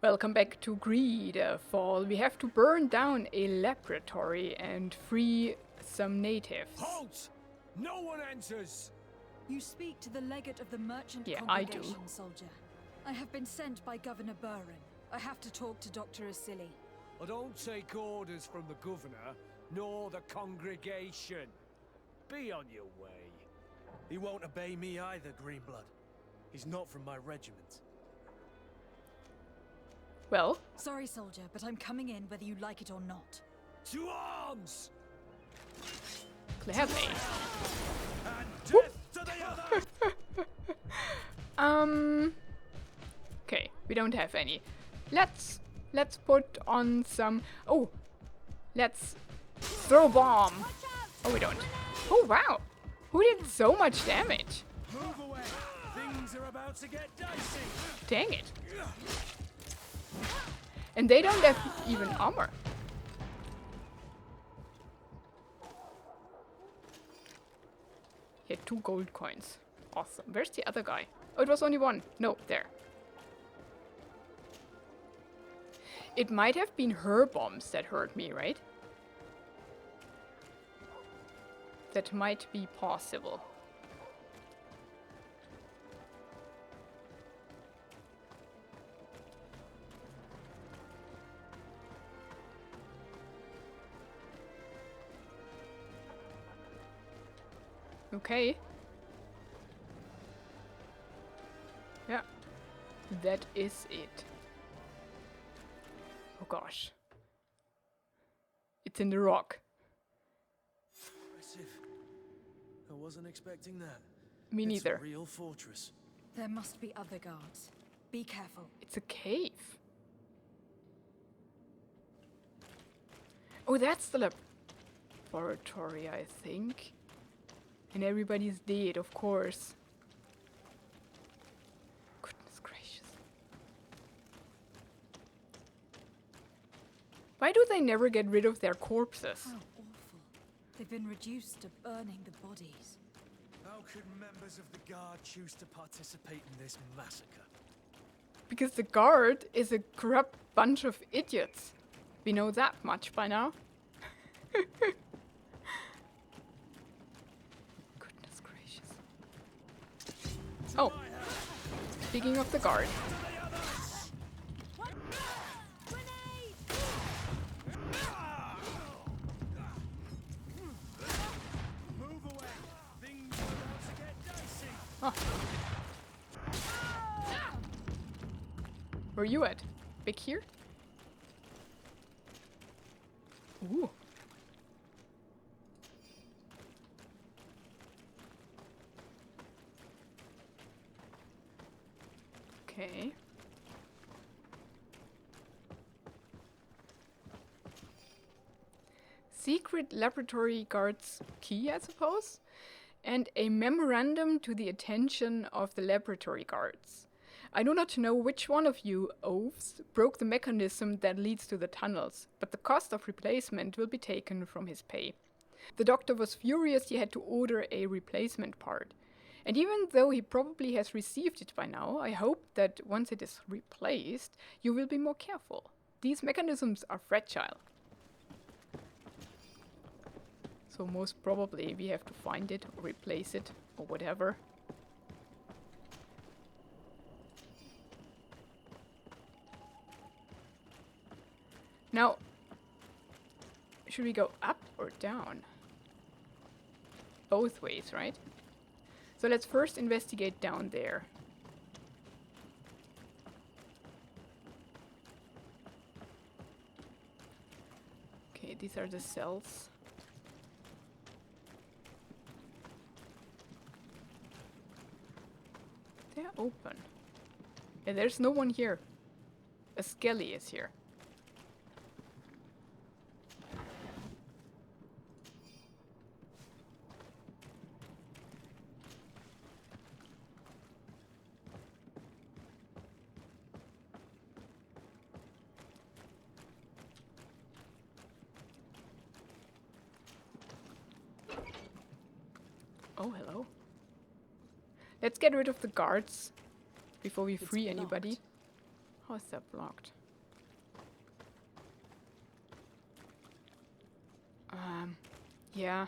Welcome back to GreedFall. We have to burn down a laboratory and free some natives. Halt! No one enters! You speak to the legate of the merchant Yeah, I do. congregation, soldier. I have been sent by Governor Buren. I have to talk to Dr. Asili. I don't take orders from the governor, nor the congregation. Be on your way. He won't obey me either, Greenblood. He's not from my regiment. Well, Sorry, soldier, but I'm coming in whether you like it or not. To arms! clearly. And death to the other! Okay, we don't have any. Let's put on some. Oh, let's throw a bomb. Oh, we don't. Oh wow, who did so much damage? Move away! Things are about to get dicey! Dang it! And they don't have even armor. He had 2 gold coins. Awesome. Where's the other guy? Oh, it was only one. No, there. It might have been her bombs that hurt me, right? That might be possible. Okay. Yeah. That is it. Oh gosh. It's in the rock. Impressive. I wasn't expecting that. Me It's neither. a real fortress. There must be other guards. Be careful. It's a cave. Oh, that's the laboratory, I think. And everybody's dead, of course. Goodness gracious. Why do they never get rid of their corpses? How awful. They've been reduced to burning the bodies. How could members of the guard choose to participate in this massacre? Because the guard is a corrupt bunch of idiots. We know that much by now. Goodness gracious. Oh, speaking of the guard. Move away! Things are about to get dicey! Oh. Where are you at? Big here? Ooh. Okay. Secret laboratory guard's key, I suppose? And a memorandum to the attention of the laboratory guards. I do not know which one of you oafs broke the mechanism that leads to the tunnels, but the cost of replacement will be taken from his pay. The doctor was furious he had to order a replacement part. And even though he probably has received it by now, I hope that once it is replaced, you will be more careful. These mechanisms are fragile. So most probably we have to find it or replace it or whatever. Now, should we go up or down? Both ways, right? So let's first investigate down there. Okay, these are the cells. They're open. And there's no one here. A skelly is here. Oh, hello. Let's get rid of the guards before we free anybody. How is that blocked? Yeah.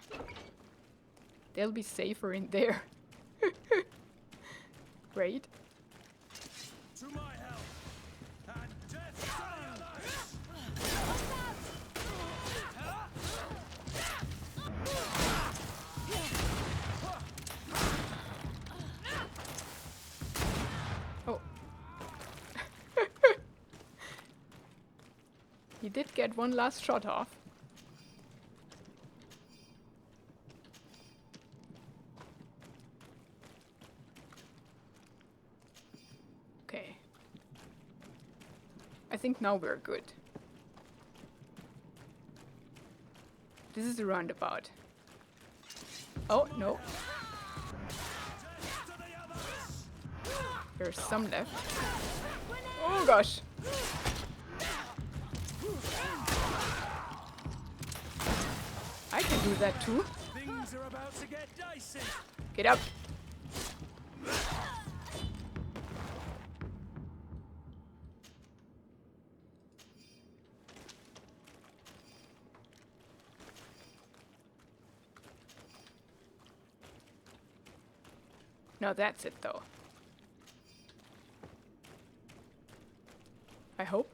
They'll be safer in there. Great. To my help! And death to the others! Oh. He did get one last shot off. Okay. I think now we're good. This is a roundabout. Oh, no. There's some left. Oh gosh. I can do that too. Things are about to get dicey! Get up. No, that's it though. I hope.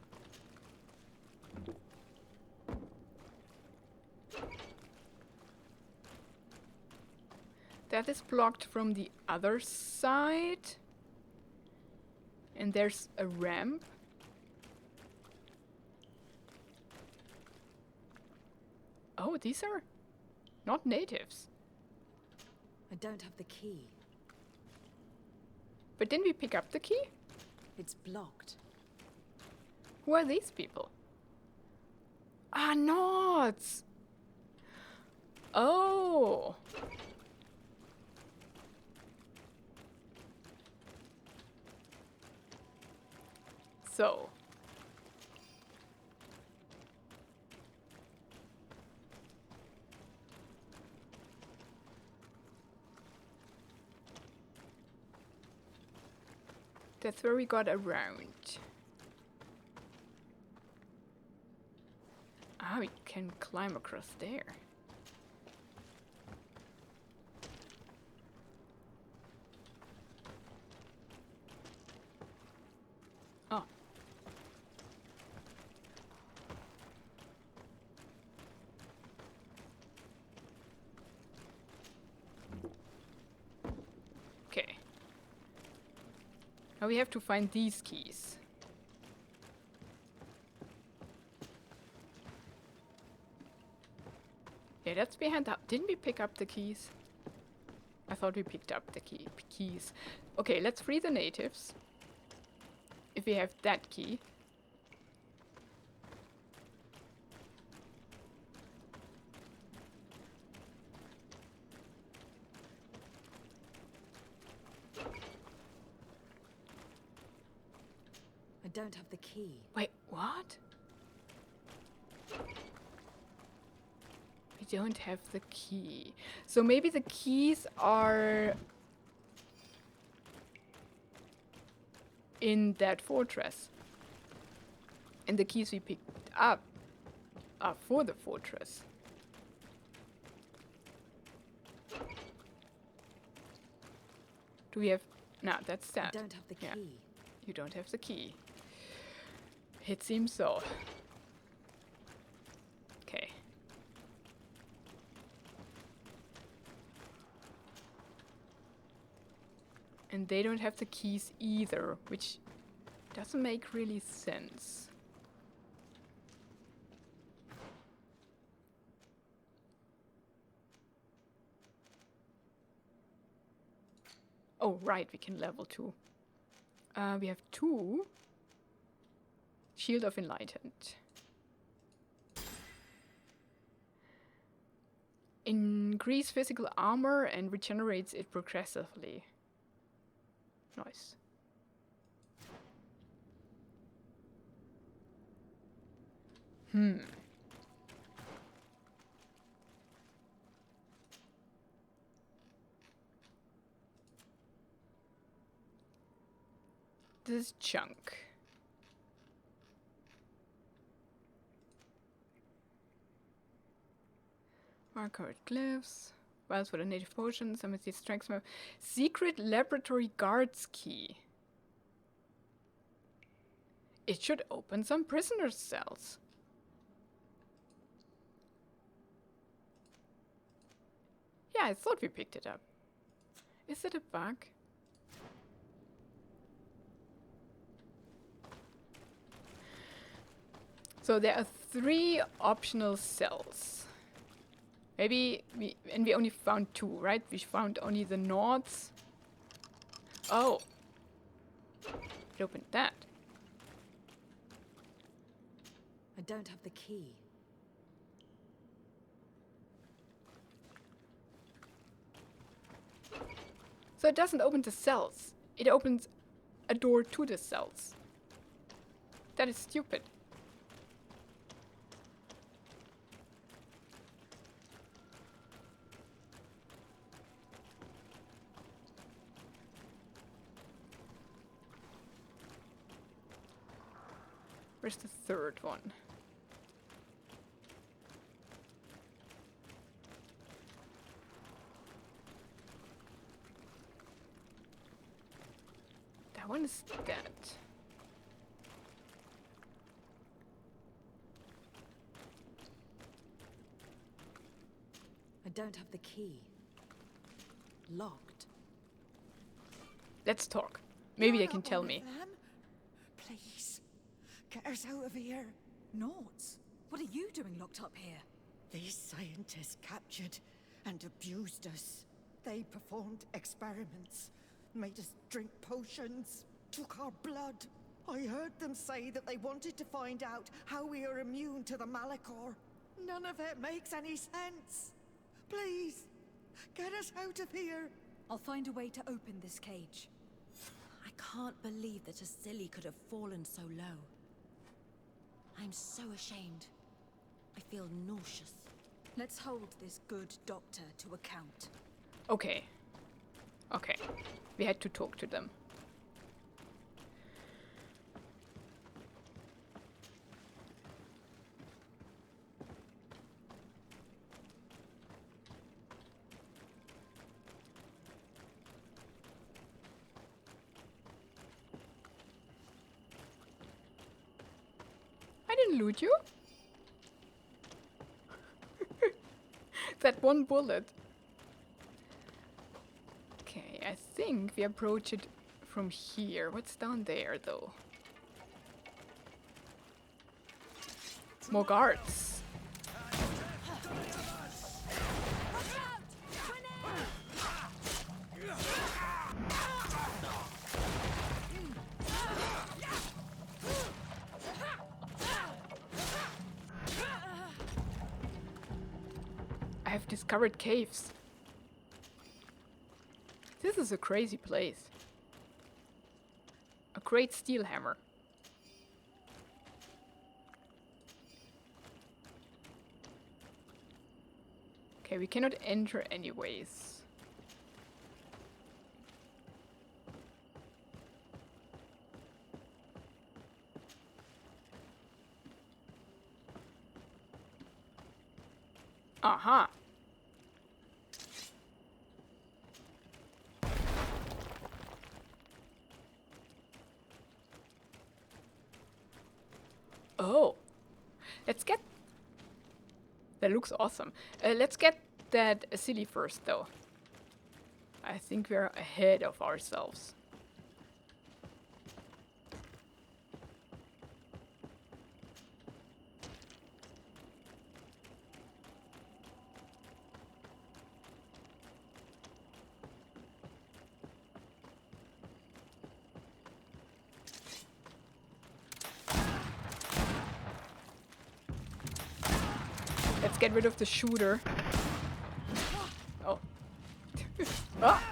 That is blocked from the other side. And there's a ramp. Oh, these are not natives. I don't have the key. But didn't we pick up the key? It's blocked. Who are these people? Ah, Nods! Oh! So. That's where we got around. Ah, we can climb across there. Oh. Okay. Now we have to find these keys. Yeah, that's behind the... Didn't we pick up the keys? I thought we picked up the keys. Okay, let's free the natives. If we have that key. I don't have the key. Wait, what? We don't have the key. So maybe the keys are in that fortress. And the keys we picked up are for the fortress. Do we have... No, that's I that. don't have the key. Yeah. You don't have the key. It seems so. Okay. And they don't have the keys either, which doesn't make really sense. Oh, right, we can level 2. We have 2. Shield of Enlightened. Increase physical armor and regenerates it progressively. Nice. This is junk. Hard-covered glyphs. Vials for the native potions. Some of these strengths. Secret laboratory guards key. It should open some prisoners' cells. Yeah, I thought we picked it up. Is it a bug? So there are 3 optional cells. Maybe we only found 2, right? We found only the norths. Oh. It opened that. I don't have the key. So it doesn't open the cells. It opens a door to the cells. That is stupid. Where's the third one? That one is dead. I don't have the key. Locked. Let's talk. Maybe they You're can not tell one me. of them. Please, get us out of here. Noughts? What are you doing locked up here? These scientists captured and abused us. They performed experiments, made us drink potions, took our blood. I heard them say that they wanted to find out how we are immune to the Malachor. None of it makes any sense. Please, get us out of here. I'll find a way to open this cage. I can't believe that Asili could have fallen so low. I'm so ashamed. I feel nauseous. Let's hold this good doctor to account. Okay. Okay. We had to talk to them. I didn't loot you. That one bullet. Okay, I think we approach it from here. What's down there, though? More guards. I have discovered caves. This is a crazy place. A great steel hammer. Okay, we cannot enter anyways. Aha. Oh, let's get... That looks awesome. Let's get that Asili first, though. I think we're ahead of ourselves. Let's get rid of the shooter. Oh. Ah!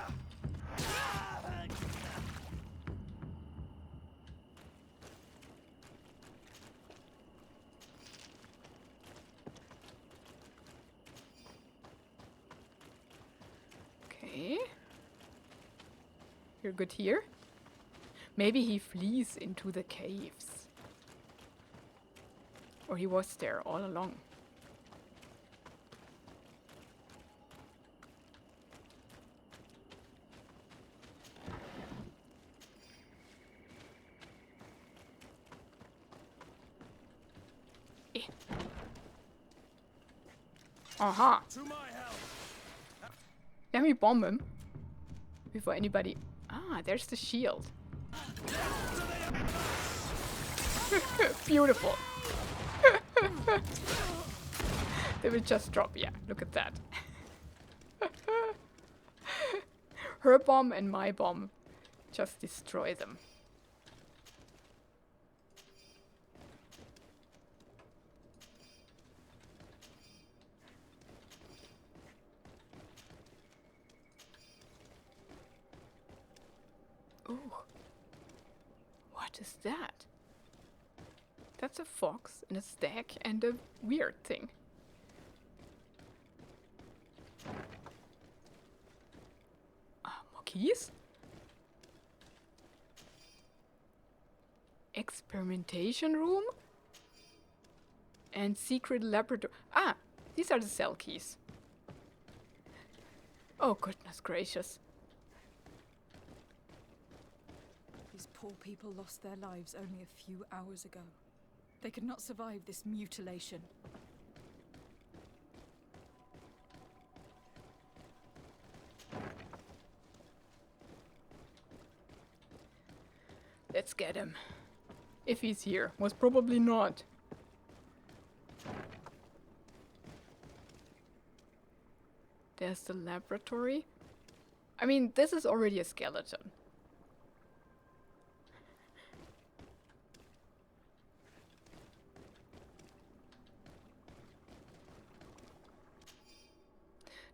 Okay. You're good here? Maybe he flees into the caves. Or he was there all along. Aha. To my help. Let me bomb him. Before anybody... Ah, there's the shield. Beautiful. They will just drop. Yeah, look at that. Her bomb and my bomb just destroy them. Ooh. What is that? That's a fox and a stag and a weird thing. More keys? Experimentation room? And secret laboratory. Ah! These are the cell keys. Oh, goodness gracious. These poor people lost their lives only a few hours ago. They could not survive this mutilation. Let's get him. If he's here. Most probably not. There's the laboratory. I mean, this is already a skeleton.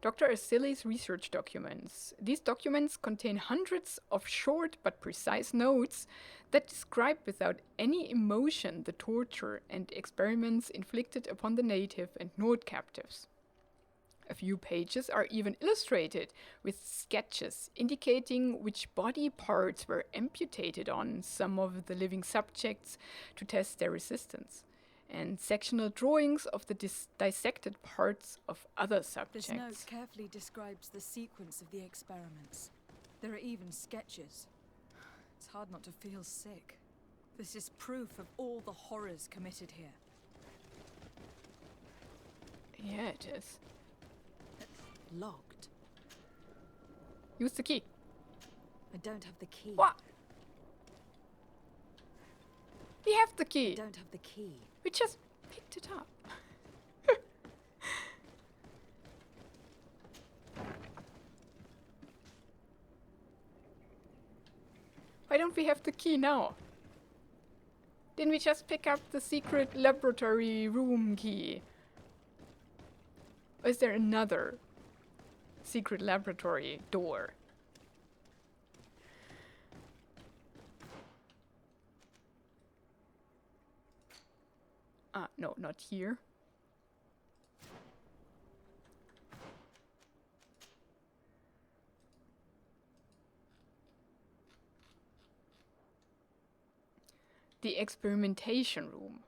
Dr. Asili's research documents. These documents contain hundreds of short but precise notes that describe without any emotion the torture and experiments inflicted upon the native and Nord captives. A few pages are even illustrated with sketches indicating which body parts were amputated on some of the living subjects to test their resistance, and sectional drawings of the dissected parts of other subjects. This note carefully describes the sequence of the experiments. There are even sketches. It's hard not to feel sick. This is proof of all the horrors committed here. Yeah, it is. Locked. Use the key. I don't have the key. What? We have the I key. don't have the key. We just picked it up. Why don't we have the key now? Didn't we just pick up the secret laboratory room key? Or is there another secret laboratory door? Ah, no, not here. The experimentation room.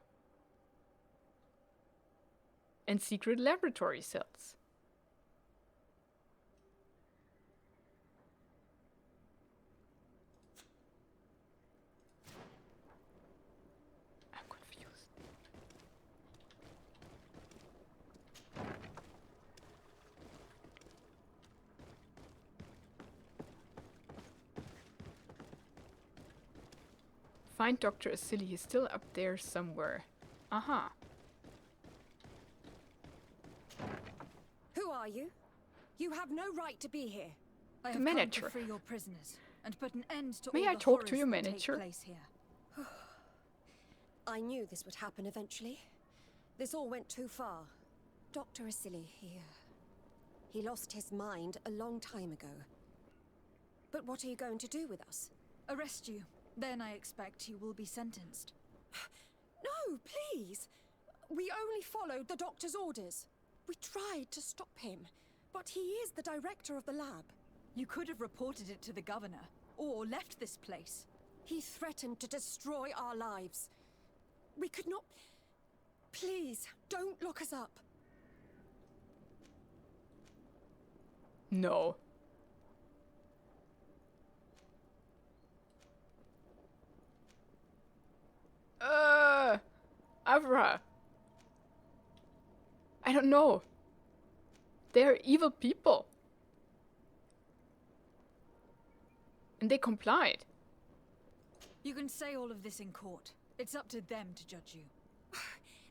And secret laboratory cells. I'm confused. Find Dr. Asili. He's still up there somewhere. Aha. Who are you? You have no right to be here. I The have manager. come to free your prisoners and put an end to May all I the talk to horrors your that take manager? place here. I knew this would happen eventually. This all went too far. Dr. Asili, he lost his mind a long time ago. But what are you going to do with us? Arrest you. Then I expect you will be sentenced. No, please! We only followed the doctor's orders. We tried to stop him, but he is the director of the lab. You could have reported it to the governor, or left this place. He threatened to destroy our lives. We could not... Please, don't look us up. No. Avra. I don't know. They're evil people. And they complied. You can say all of this in court. It's up to them to judge you.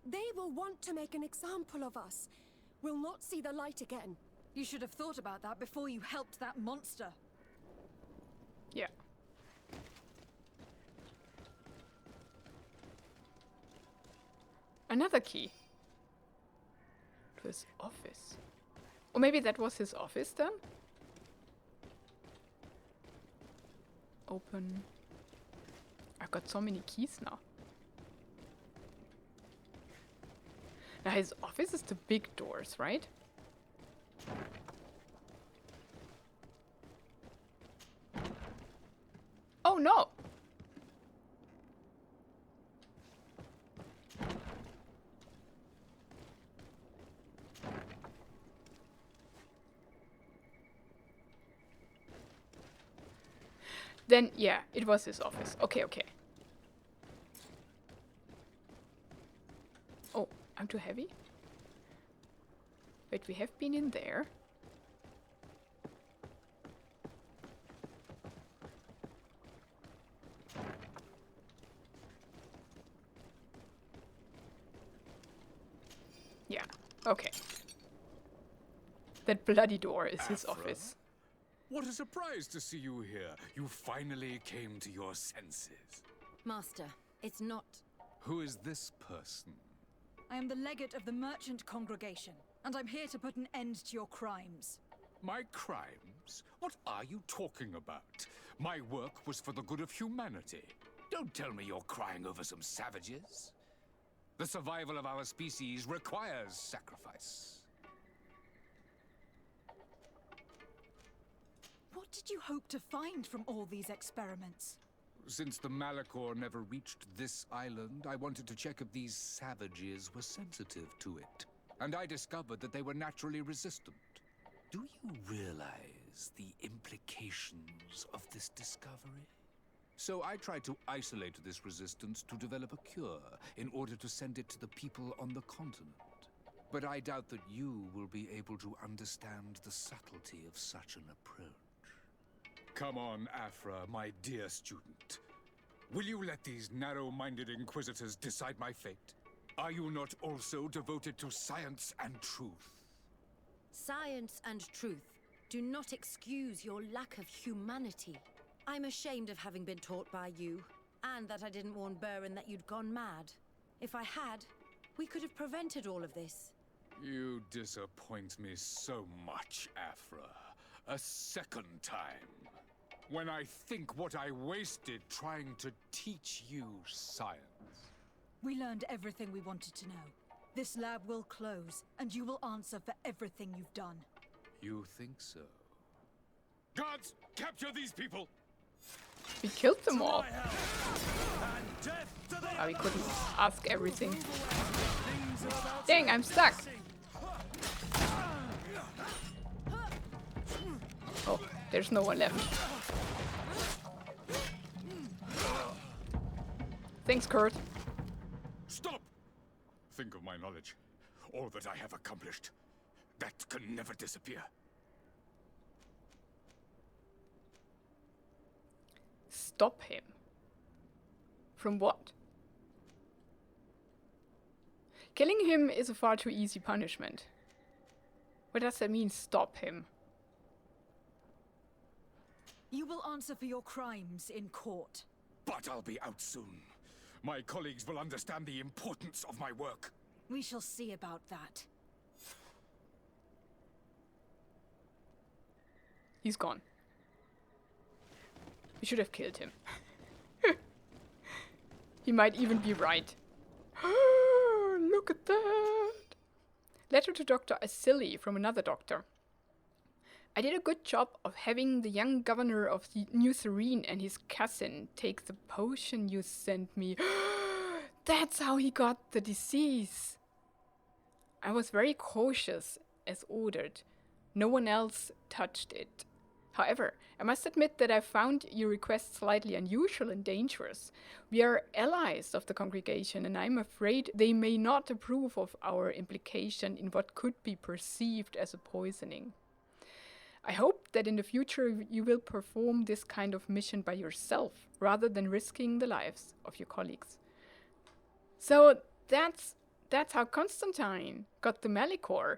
They will want to make an example of us. We'll not see the light again. You should have thought about that before you helped that monster. Yeah. Another key. To his office. Or maybe that was his office then? Open. I've got so many keys now. Now his office is the big doors, right? Oh no! Then, yeah, it was his office. Okay, okay. Oh, I'm too heavy? Wait, we have been in there. Yeah, okay. That bloody door is his office. What a surprise to see you here. You finally came to your senses. Master, it's not... Who is this person? I am the legate of the merchant congregation, and I'm here to put an end to your crimes. My crimes? What are you talking about? My work was for the good of humanity. Don't tell me you're crying over some savages. The survival of our species requires sacrifice. What did you hope to find from all these experiments? Since the Malachor never reached this island, I wanted to check if these savages were sensitive to it. And I discovered that they were naturally resistant. Do you realize the implications of this discovery? So I tried to isolate this resistance to develop a cure in order to send it to the people on the continent. But I doubt that you will be able to understand the subtlety of such an approach. Come on, Afra, my dear student. Will you let these narrow-minded inquisitors decide my fate? Are you not also devoted to science and truth? Science and truth do not excuse your lack of humanity. I'm ashamed of having been taught by you, and that I didn't warn Burin that you'd gone mad. If I had, we could have prevented all of this. You disappoint me so much, Afra. A second time. When I think what I wasted trying to teach you science. We learned everything we wanted to know. This lab will close, and you will answer for everything you've done. You think so? Guards, capture these people! We killed them all. Oh, we couldn't ask everything. Dang, I'm stuck. Oh, there's no one left. Thanks, Kurt. Stop! Think of my knowledge. All that I have accomplished. That can never disappear. Stop him. From what? Killing him is a far too easy punishment. What does that mean, stop him? You will answer for your crimes in court. But I'll be out soon. My colleagues will understand the importance of my work. We shall see about that. He's gone. We should have killed him. He might even be right. Look at that! Letter to Dr. Asili from another doctor. I did a good job of having the young governor of the New Serene and his cousin take the potion you sent me. That's how he got the disease. I was very cautious, as ordered. No one else touched it. However, I must admit that I found your request slightly unusual and dangerous. We are allies of the congregation, and I'm afraid they may not approve of our implication in what could be perceived as a poisoning. I hope that in the future you will perform this kind of mission by yourself, rather than risking the lives of your colleagues. So that's how Constantine got the Malichor.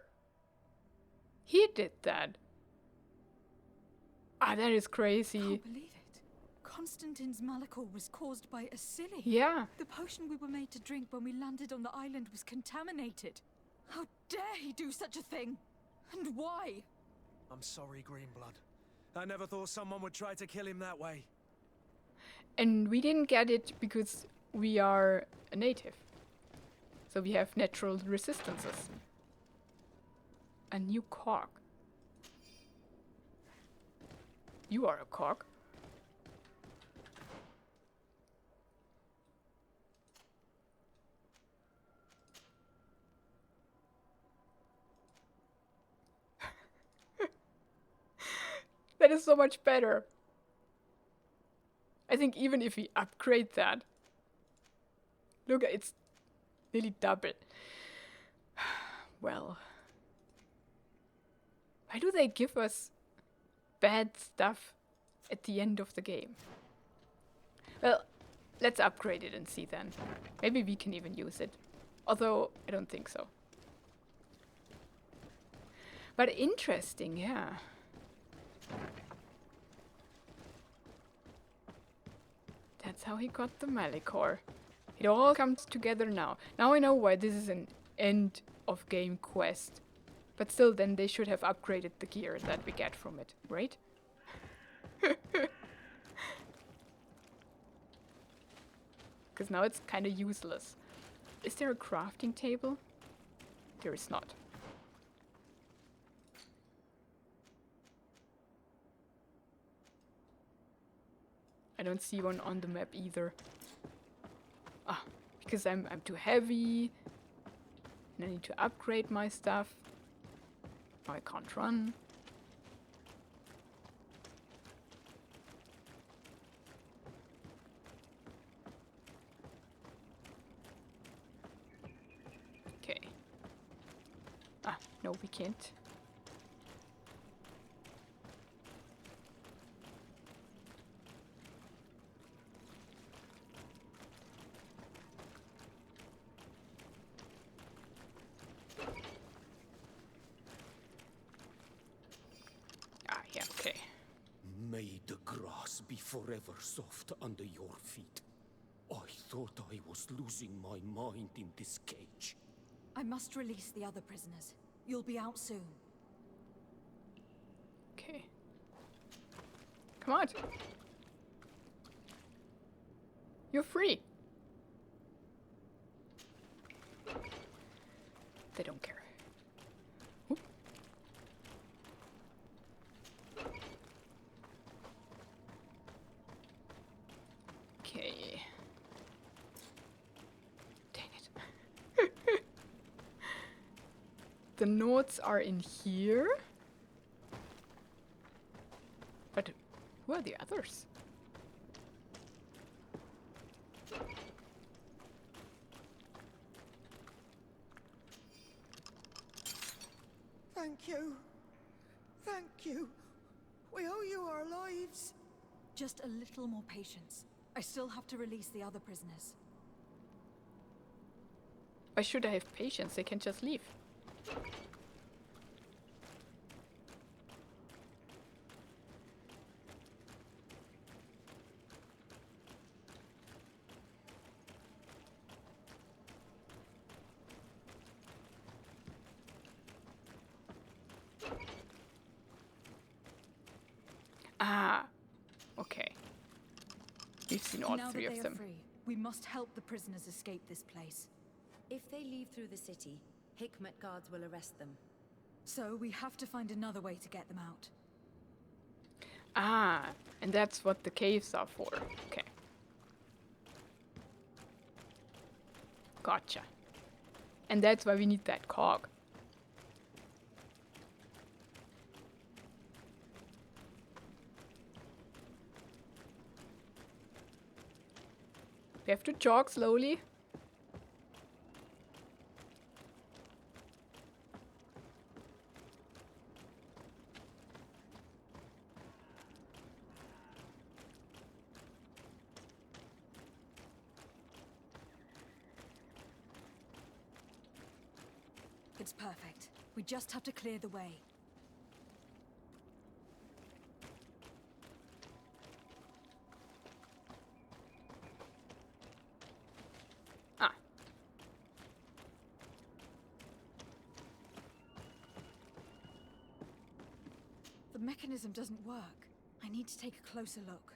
He did that. Ah, that is crazy. Can't believe it. Constantine's Malichor was caused by Asili. Yeah. The potion we were made to drink when we landed on the island was contaminated. How dare he do such a thing? And why? I'm sorry, Greenblood. I never thought someone would try to kill him that way. And we didn't get it because we are a native. So we have natural resistances. A new cog. You are a cog. That is so much better. I think even if we upgrade that. Look, it's nearly double. Well. Why do they give us bad stuff at the end of the game? Well, let's upgrade it and see then. Maybe we can even use it. Although, I don't think so. But interesting, yeah. That's how he got the Malichor. It all comes together now. Now I know why this is an end of game quest. But still, then they should have upgraded the gear that we get from it, right? Because now it's kind of useless. Is there a crafting table? There is not. I don't see one on the map either. Ah, because I'm too heavy. And I need to upgrade my stuff. Oh, I can't run. Okay. Ah, no, we can't. May the grass be forever soft under your feet. I thought I was losing my mind in this cage. I must release the other prisoners. You'll be out soon. Okay. Come on. You're free. They don't care. Oop. Okay. Dang it. The notes are in here. But who are the others? Thank you. Thank you. We owe you our lives. Just a little more patience. I still have to release the other prisoners. Why should I have patience? They can just leave. Ah, okay. We've seen all Now three that of they them. are free, we must help the prisoners escape this place. If they leave through the city, Hikmet guards will arrest them. So we have to find another way to get them out. Ah, and that's what the caves are for. Okay. Gotcha. And that's why we need that cog. We have to jog slowly. It's perfect. We just have to clear the way. Ah. The mechanism doesn't work. I need to take a closer look.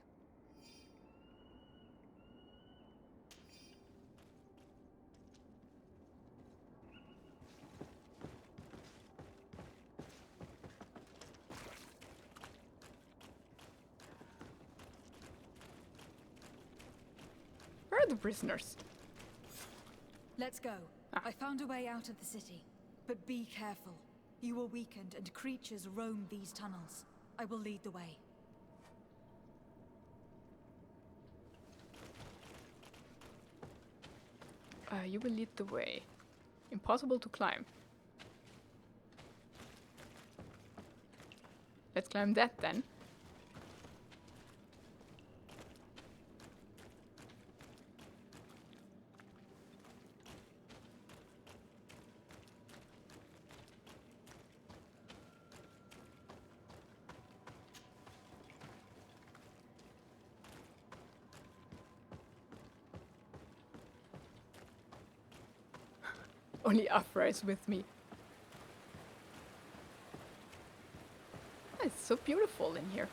Where are the prisoners? Let's go. Ah. I found a way out of the city. But be careful. You are weakened and creatures roam these tunnels. I will lead the way. You will lead the way. Impossible to climb. Let's climb that then. Only Afra is with me. Oh, it's so beautiful in here.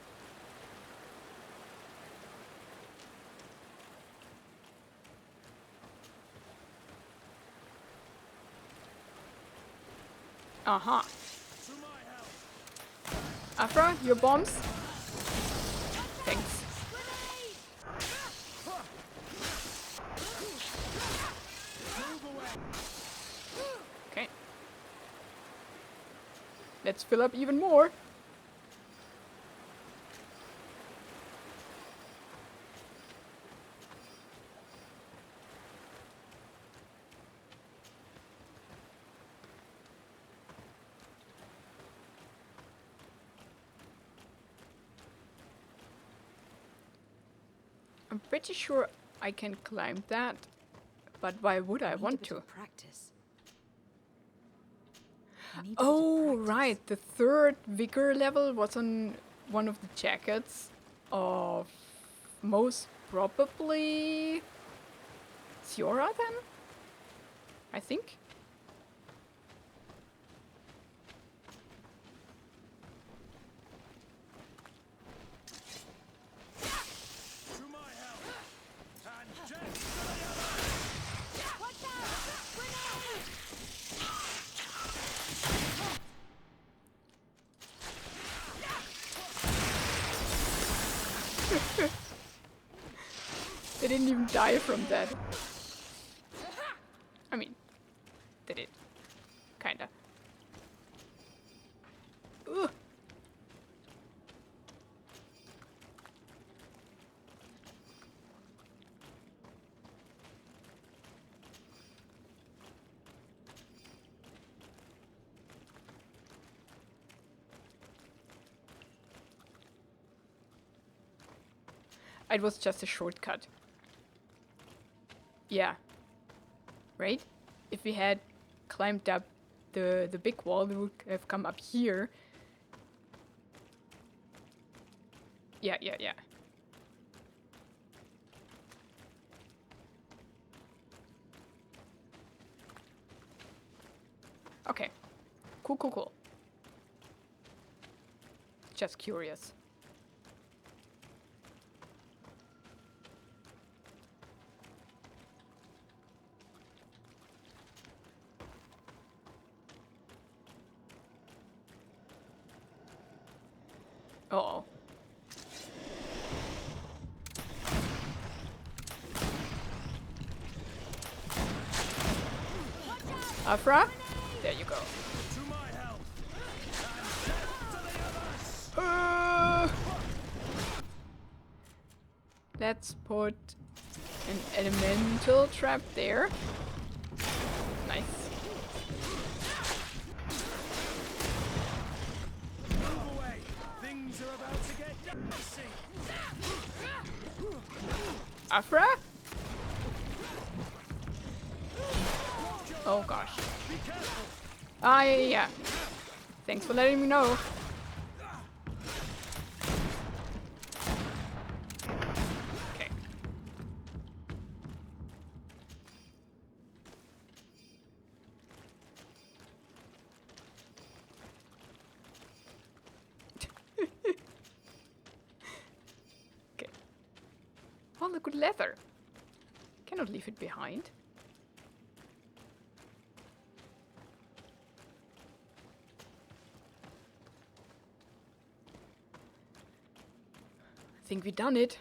Aha. Afra, your bombs? Thanks. Okay. Let's fill up even more. I'm pretty sure I can climb that, but why would I want to? Practice. Oh, right. The third vigor level was on one of the jackets of most probably Siora then? I think. They didn't even die from that. I mean, they did. Kinda. Ugh. It was just a shortcut. Yeah. Right? If we had climbed up the big wall, we would have come up here. Yeah. Okay. Cool. Just curious. Uh-oh. Afra? There you go. Let's put An elemental trap there. Nice. Move away. Things are about to get dicey. Afra? Oh gosh. Ah, yeah. Thanks for letting me know. Okay. Okay. Oh, the good leather. Cannot leave it behind. I think we done it.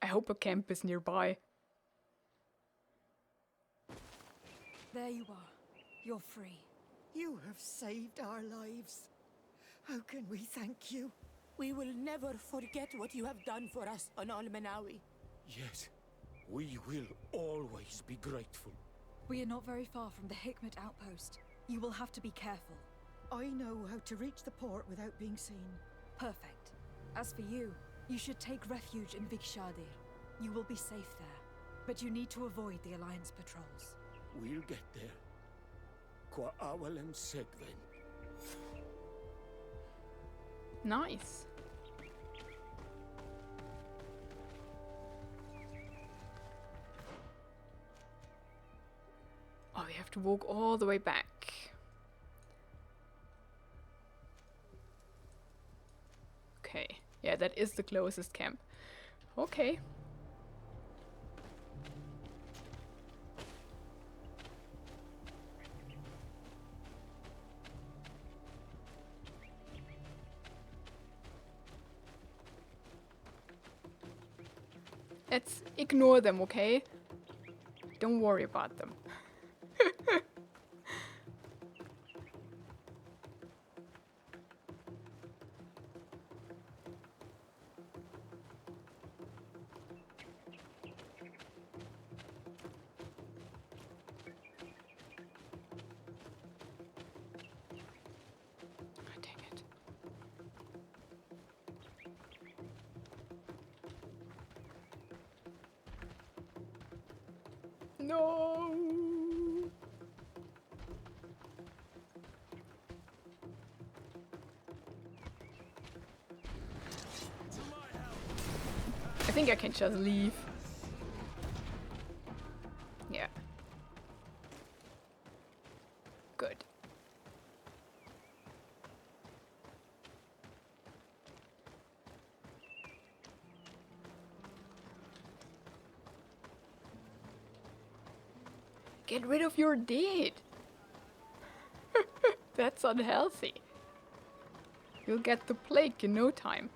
I hope a camp is nearby. There you are. You're free. You have saved our lives. How can we thank you? We will never forget what you have done for us on Almenawi. Yes, we will always be grateful. We are not very far from the Hikmet outpost. You will have to be careful. I know how to reach the port without being seen. Perfect. As for you, you should take refuge in Vikshadir. You will be safe there, but you need to avoid the Alliance patrols. We'll get there. Qua awalen segven. Nice. Oh, we have to walk all the way back. Okay. Yeah, that is the closest camp. Okay. Let's ignore them, okay? Don't worry about them. Dang it. No. I think I can just leave. Yeah. Good. Get rid of your deed. That's unhealthy. You'll get the plague in no time.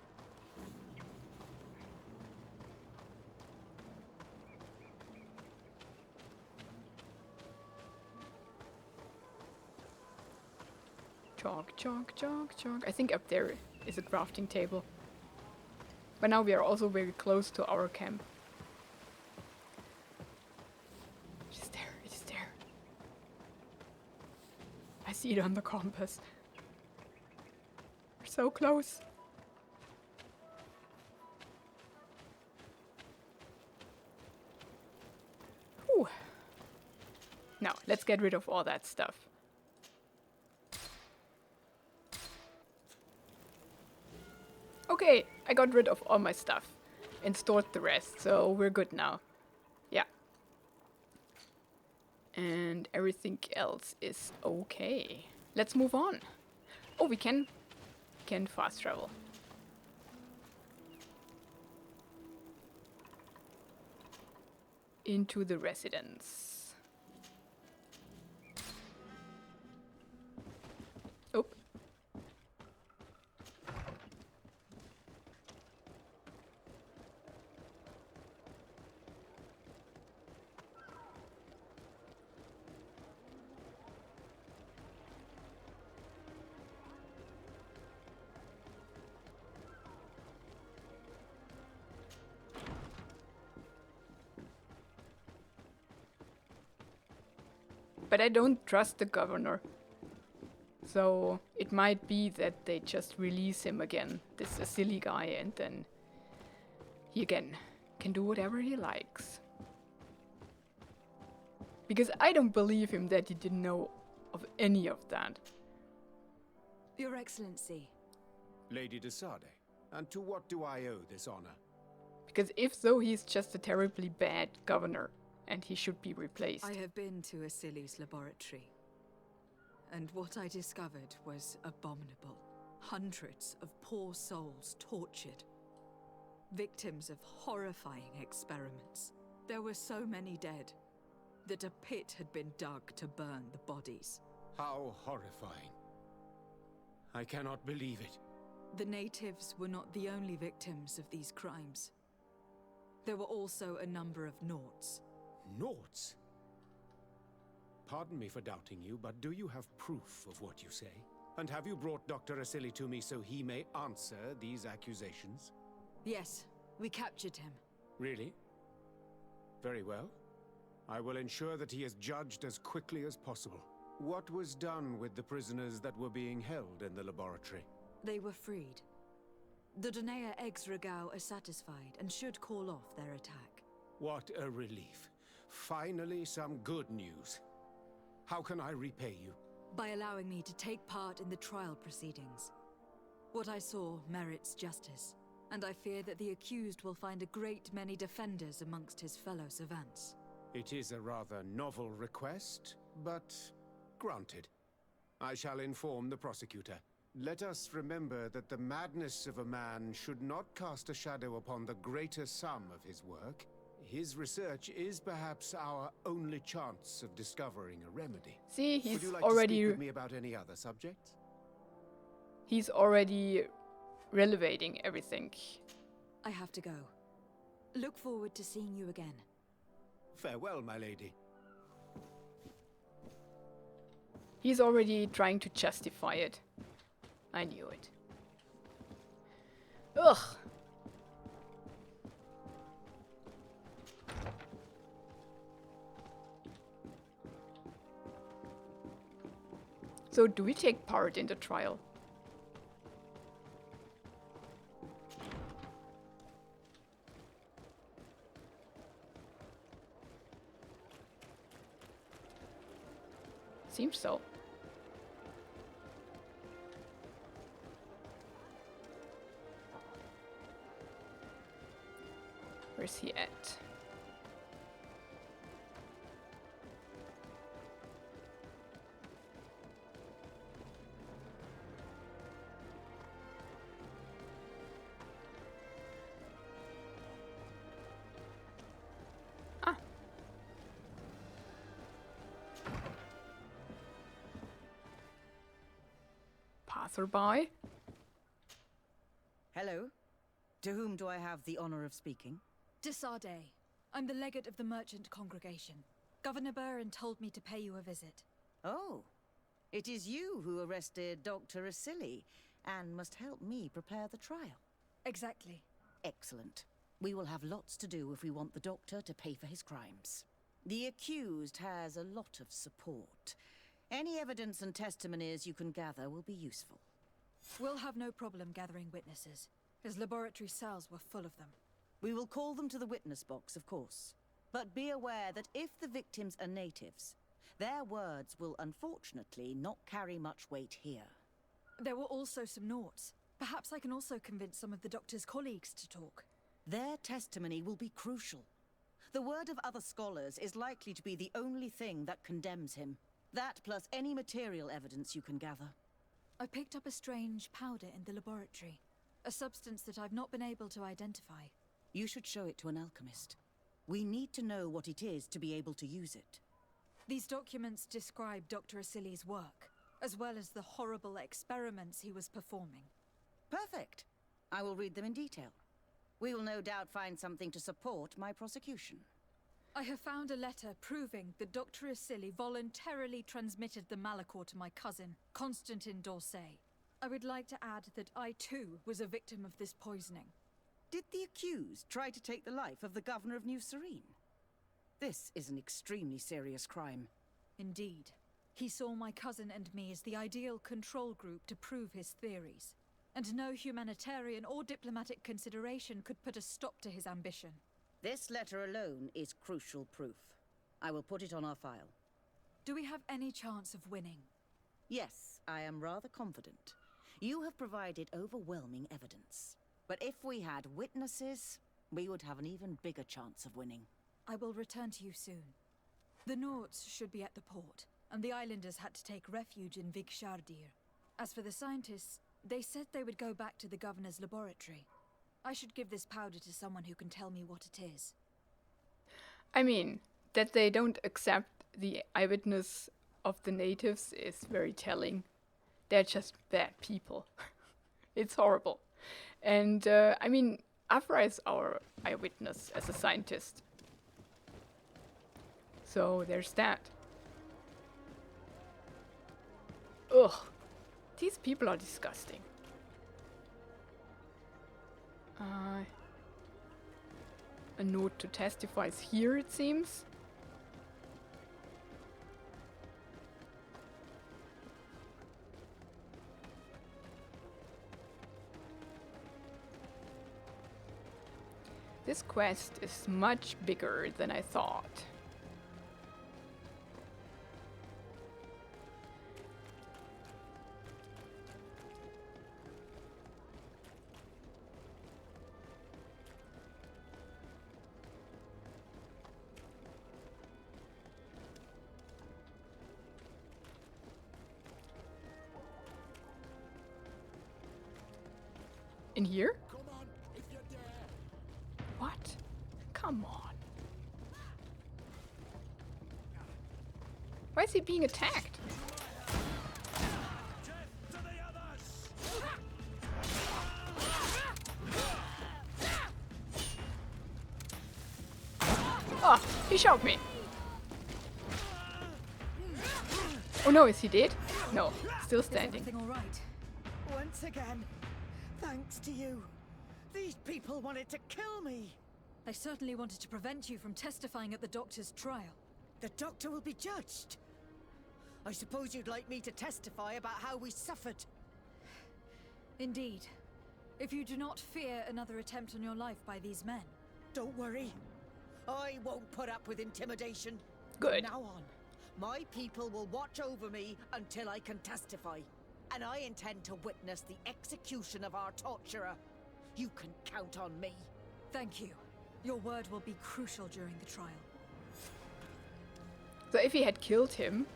Chalk, chalk, chalk, chalk. I think up there is a crafting table. But now we are also very close to our camp. It's there, it's there. I see it on the compass. We're so close. Whew. Now, let's get rid of all that stuff. Okay, I got rid of all my stuff and stored the rest, so we're good now. Yeah. And everything else is okay. Let's move on. Oh, we can fast travel. Into the residence. Oh. But I don't trust the governor. So it might be that they just release him again, this Asili guy, and then he again can do whatever he likes. Because I don't believe him that he didn't know of any of that. Your Excellency. Lady de Sade, and to what do I owe this honor? Because if so, he's just a terribly bad governor, and he should be replaced. I have been to Asili's laboratory, and what I discovered was abominable. Hundreds of poor souls tortured, victims of horrifying experiments. There were so many dead that a pit had been dug to burn the bodies. How horrifying. I cannot believe it. The natives were not the only victims of these crimes. There were also a number of Nauts. Nauts? Pardon me for doubting you, but do you have proof of what you say? And have you brought Dr. Asili to me so he may answer these accusations? Yes, we captured him. Really? Very well. I will ensure that he is judged as quickly as possible. What was done with the prisoners that were being held in the laboratory? They were freed. The Donea Eggsregau are satisfied and should call off their attack. What a relief. Finally, some good news. How can I repay you? By allowing me to take part in the trial proceedings. What I saw merits justice, and I fear that the accused will find a great many defenders amongst his fellow savants. It is a rather novel request, but granted. I shall inform the prosecutor. Let us remember that the madness of a man should not cast a shadow upon the greater sum of his work. His research is perhaps our only chance of discovering a remedy. See, he's Would you like already... to speak with me about any other subjects? He's already relevating everything. I have to go. Look forward to seeing you again. Farewell, my lady. He's already trying to justify it. I knew it. Ugh. So do we take part in the trial? Seems so. Where's he at? Ah. Passerby. Hello. To whom do I have the honor of speaking? De Sade. I'm the legate of the merchant congregation. Governor Burren told me to pay you a visit. Oh, it is you who arrested Dr. Asili and must help me prepare the trial. Exactly. Excellent. We will have lots to do if we want the doctor to pay for his crimes. The accused has a lot of support. Any evidence and testimonies you can gather will be useful. We'll have no problem gathering witnesses. His laboratory cells were full of them. We will call them to the witness box, of course. But be aware that if the victims are natives, their words will unfortunately not carry much weight here. There were also some Nauts. Perhaps I can also convince some of the doctor's colleagues to talk. Their testimony will be crucial. The word of other scholars is likely to be the only thing that condemns him. That plus any material evidence you can gather. I picked up a strange powder in the laboratory. A substance that I've not been able to identify. You should show it to an alchemist. We need to know what it is to be able to use it. These documents describe Dr. Asili's work, as well as the horrible experiments he was performing. Perfect. I will read them in detail. We will no doubt find something to support my prosecution. I have found a letter proving that Dr. Asili voluntarily transmitted the Malachor to my cousin, Constantin d'Orsay. I would like to add that I too was a victim of this poisoning. Did the accused try to take the life of the governor of New Serene? This is an extremely serious crime. Indeed. He saw my cousin and me as the ideal control group to prove his theories. And no humanitarian or diplomatic consideration could put a stop to his ambition. This letter alone is crucial proof. I will put it on our file. Do we have any chance of winning? Yes, I am rather confident. You have provided overwhelming evidence. But if we had witnesses, we would have an even bigger chance of winning. I will return to you soon. The Nords should be at the port, and the islanders had to take refuge in Vigshardir. As for the scientists, they said they would go back to the governor's laboratory. I should give this powder to someone who can tell me what it is. I mean, that they don't accept the eyewitness of the natives is very telling. They're just bad people. It's horrible. And, I mean, Afra is our eyewitness as a scientist. So, there's that. Ugh. These people are disgusting. A note to testify is here, it seems. This quest is much bigger than I thought. In here? Come on, if you dare. What? Come on. Why is he being attacked? Oh, he shot me. Oh no, is he dead? No, still standing. Is everything all right? Once again, thanks to you. These people wanted to kill me. They certainly wanted to prevent you from testifying at the doctor's trial. The doctor will be judged. I suppose you'd like me to testify about how we suffered. Indeed. If you do not fear another attempt on your life by these men. Don't worry. I won't put up with intimidation. Good. From now on, my people will watch over me until I can testify. And I intend to witness the execution of our torturer. You can count on me. Thank you. Your word will be crucial during the trial. So if he had killed him,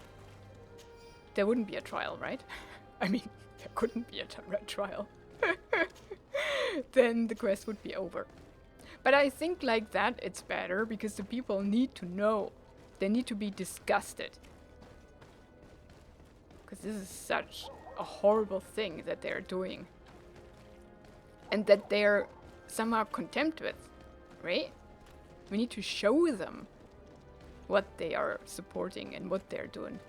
there wouldn't be a trial, right? I mean, there couldn't be a trial. Then the quest would be over. But I think like that it's better because the people need to know. They need to be disgusted. Because this is such a horrible thing that they're doing. And that they're somehow contempt with, right? We need to show them what they are supporting and what they're doing.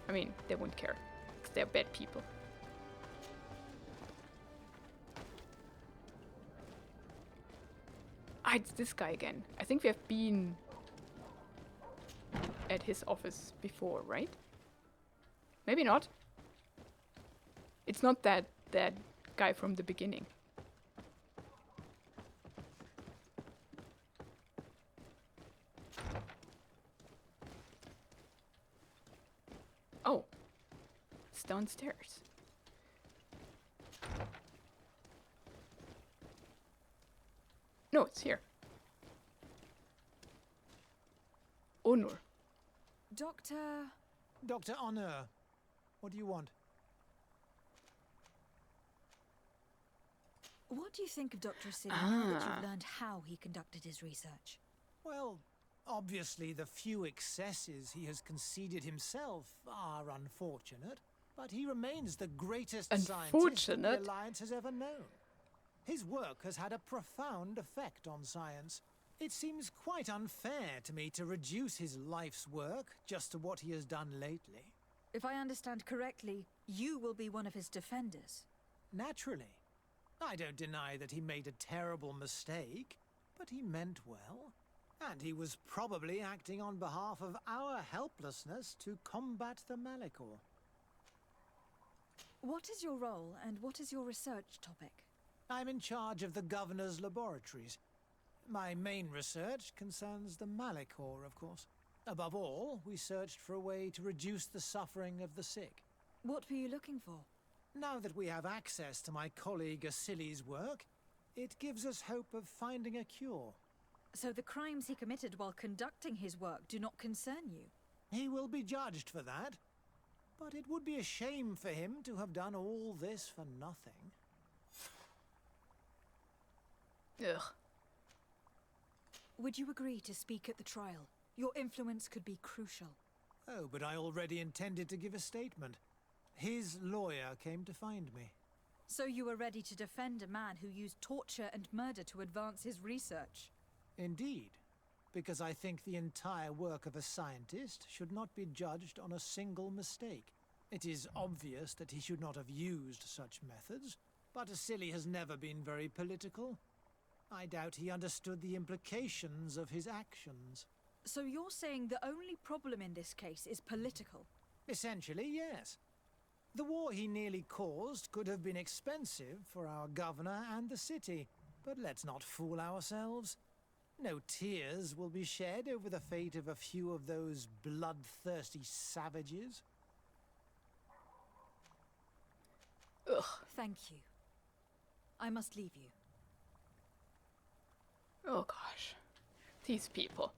I mean, they won't care, because they're bad people. Ah, it's this guy again. I think we have been at his office before, right? Maybe not. It's not that guy from the beginning. Oh, it's downstairs. No, it's here. Onur. Dr. Honor, what do you want? What do you think of Dr. Asili now that you've learned how he conducted his research? Well, obviously the few excesses he has conceded himself are unfortunate, but he remains the greatest scientist that the Alliance has ever known. His work has had a profound effect on science. It seems quite unfair to me to reduce his life's work just to what he has done lately. If I understand correctly, you will be one of his defenders. Naturally. I don't deny that he made a terrible mistake, but he meant well. And he was probably acting on behalf of our helplessness to combat the Malachor. What is your role, and what is your research topic? I'm in charge of the Governor's laboratories. My main research concerns the Malachor, of course. Above all, we searched for a way to reduce the suffering of the sick. What were you looking for? Now that we have access to my colleague Asili's work, it gives us hope of finding a cure. So the crimes he committed while conducting his work do not concern you? He will be judged for that. But it would be a shame for him to have done all this for nothing. Ugh. Would you agree to speak at the trial? Your influence could be crucial. Oh, but I already intended to give a statement. His lawyer came to find me. So you were ready to defend a man who used torture and murder to advance his research? Indeed, because I think the entire work of a scientist should not be judged on a single mistake. It is obvious that he should not have used such methods, but Asili has never been very political. I doubt he understood the implications of his actions. So you're saying the only problem in this case is political? Essentially, yes. The war he nearly caused could have been expensive for our governor and the city, but let's not fool ourselves. No tears will be shed over the fate of a few of those bloodthirsty savages. Ugh. Thank you. I must leave you. Oh gosh. These people.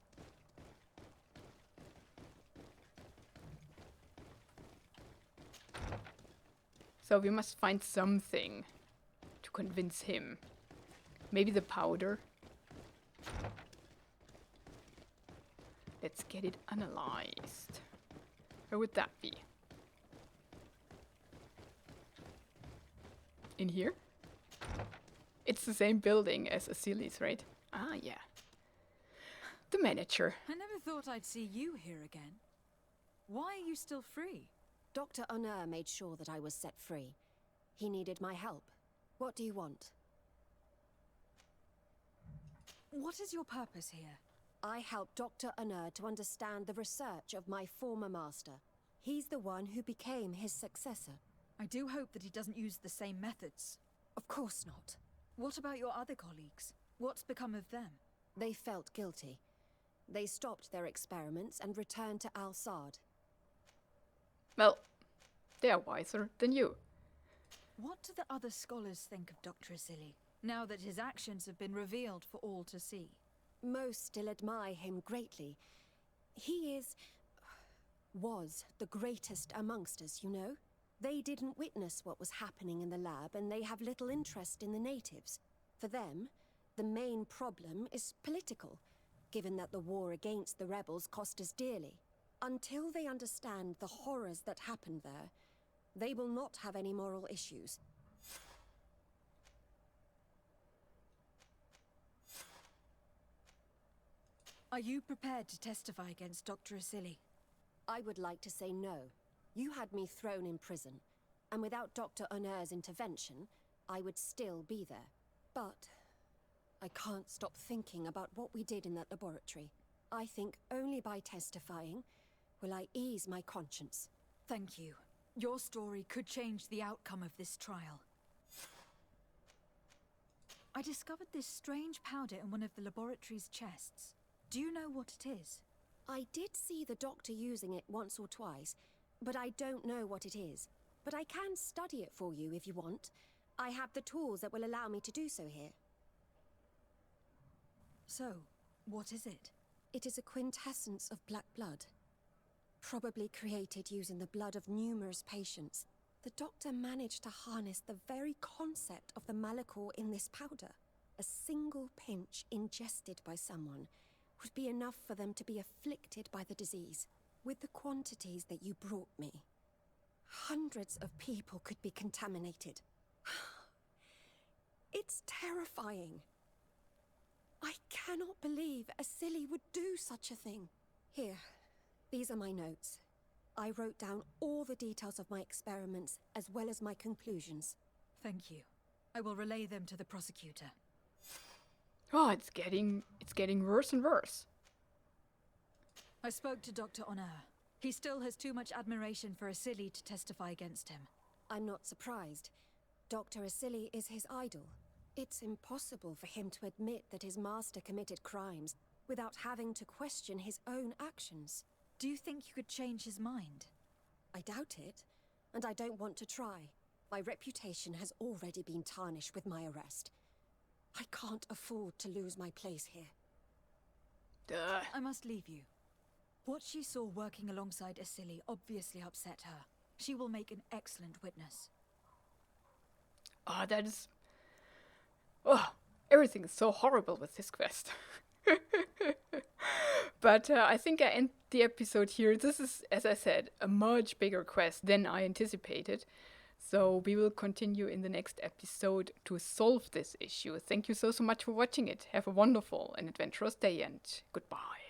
So we must find something to convince him. Maybe the powder? Let's get it analyzed. Where would that be? In here? It's the same building as Asili's, right? Ah, yeah. The manager. I never thought I'd see you here again. Why are you still free? Dr. Honor made sure that I was set free. He needed my help. What do you want? What is your purpose here? I helped Dr. Honor to understand the research of my former master. He's the one who became his successor. I do hope that he doesn't use the same methods. Of course not. What about your other colleagues? What's become of them? They felt guilty. They stopped their experiments and returned to Al-Sad. Well, they're wiser than you. What do the other scholars think of Dr. Asili, now that his actions have been revealed for all to see? Most still admire him greatly. He was the greatest amongst us, you know? They didn't witness what was happening in the lab, and they have little interest in the natives. For them, the main problem is political, given that the war against the rebels cost us dearly. Until they understand the horrors that happened there, they will not have any moral issues. Are you prepared to testify against Dr. Asili? I would like to say no. You had me thrown in prison, and without Dr. Honor's intervention, I would still be there. But I can't stop thinking about what we did in that laboratory. I think only by testifying will I ease my conscience. Thank you. Your story could change the outcome of this trial. I discovered this strange powder in one of the laboratory's chests. Do you know what it is? I did see the doctor using it once or twice, but I don't know what it is. But I can study it for you if you want. I have the tools that will allow me to do so here. So, what is it? It is a quintessence of black blood. Probably created using the blood of numerous patients. The doctor managed to harness the very concept of the Malachor in this powder. A single pinch ingested by someone would be enough for them to be afflicted by the disease. With the quantities that you brought me, hundreds of people could be contaminated. It's terrifying. I cannot believe Asili would do such a thing. Here, these are my notes. I wrote down all the details of my experiments as well as my conclusions. Thank you. I will relay them to the prosecutor. Oh, it's getting worse and worse. I spoke to Dr. Honor. He still has too much admiration for Asili to testify against him. I'm not surprised. Dr. Asili is his idol. It's impossible for him to admit that his master committed crimes without having to question his own actions. Do you think you could change his mind? I doubt it, and I don't want to try. My reputation has already been tarnished with my arrest. I can't afford to lose my place here. Duh. I must leave you. What she saw working alongside Asili obviously upset her. She will make an excellent witness. Oh, that is... Oh, everything is so horrible with this quest. But I think I end the episode here. This is, as I said, a much bigger quest than I anticipated. So we will continue in the next episode to solve this issue. Thank you so much for watching it. Have a wonderful and adventurous day and goodbye.